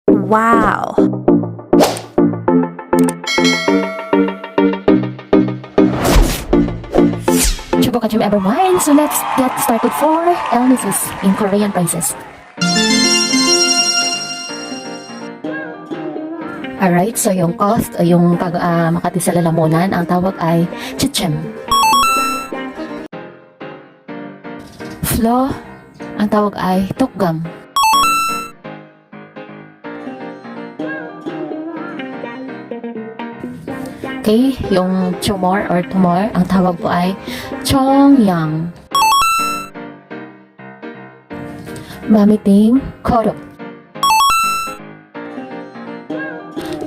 Wow! Chibokajim everyone, so let's get started for illnesses in Korean prices. Alright, so yung cost, yung pag Makati sa lalamunan, ang tawag ay chichem. Flo, ang tawag ay tukgam. Okay, yung tumor or tumor, ang tawag po ay chongyang. Mamiting korok.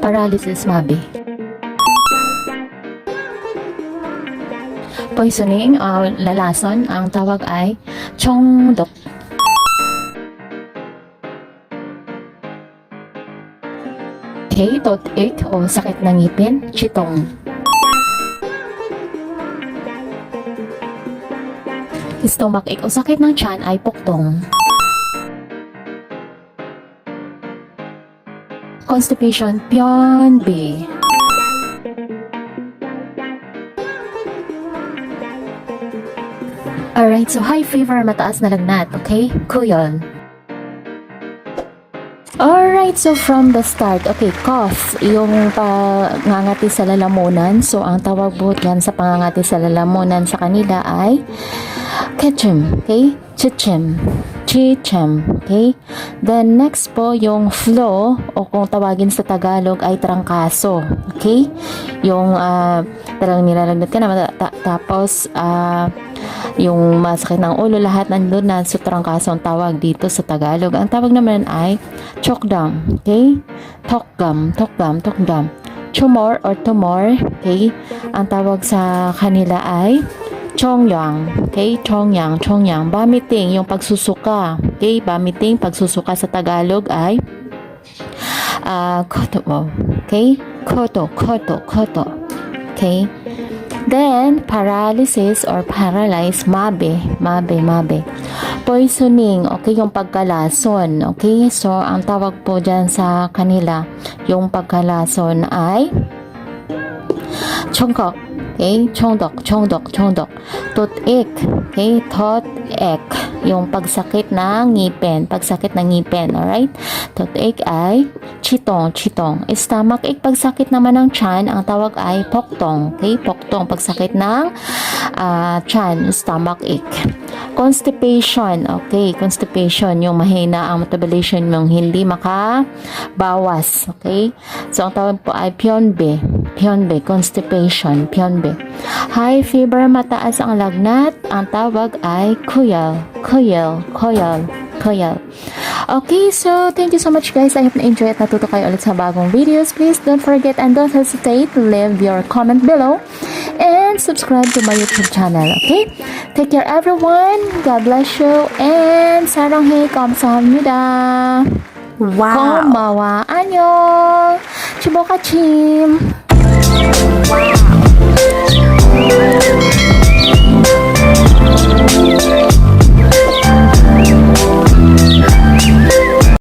Paralysis mabi. Poisoning o lalason, ang tawag ay chongdok. Okay, toothache o sakit ng ngipin, chitong. Stomachache o sakit ng tiyan ay puktong. Constipation, pyeonbi. Alright, so high fever, mataas na lagnat, okay? Kuyol. Alright, so from the start, okay, cough, yung pangangati sa lalamunan. So, ang tawag po yan sa pangangati sa lalamunan sa kanila ay ketchum, okay? Chichem. Chichem, okay? Then, next po, yung flu, o kung tawagin sa Tagalog ay trangkaso, okay? Yung talagang nilalagnat ka na, tapos, yung masakit ng ulo, lahat nandun na sa trangkaso ang tawag dito sa Tagalog. Ang tawag naman ay chokdam, okay? Tokgam. Tumor or tumor, okay? Ang tawag sa kanila ay chongyang, okay? Chongyang. Bamiting, yung pagsusuka, okay? Bamiting, pagsusuka sa Tagalog ay koto, okay? Koto, okay? Then, paralysis or paralyze, mabe. Poisoning, okay, yung pagkalason, okay? So, ang tawag po dyan sa kanila, yung pagkalason ay chongkok, okay? Chongdok. Toothache, okay? Toothache, yung pagsakit ng ngipin, alright? Toothache ay chitong. Stomachache, pagsakit naman ng tiyan, ang tawag ay poktong, okay? Poktong, pagsakit ng tiyan, stomachache. Constipation, okay? Constipation, yung mahina ang metabolism, yung hindi makabawas, okay? So, ang tawag po ay pyeonbi, constipation, pyeonbi. High fever, mataas ang lagnat, ang tawag ay kuyal. Okay, so thank you so much guys. I hope na-enjoy at natuto kayo ulit sa bagong videos. Please don't forget and don't hesitate to leave your comment below and subscribe to my YouTube channel, okay? Take care everyone. God bless you and 사랑해 감사합니다. Wow! 고마워. 안녕. 치보가침. Wow!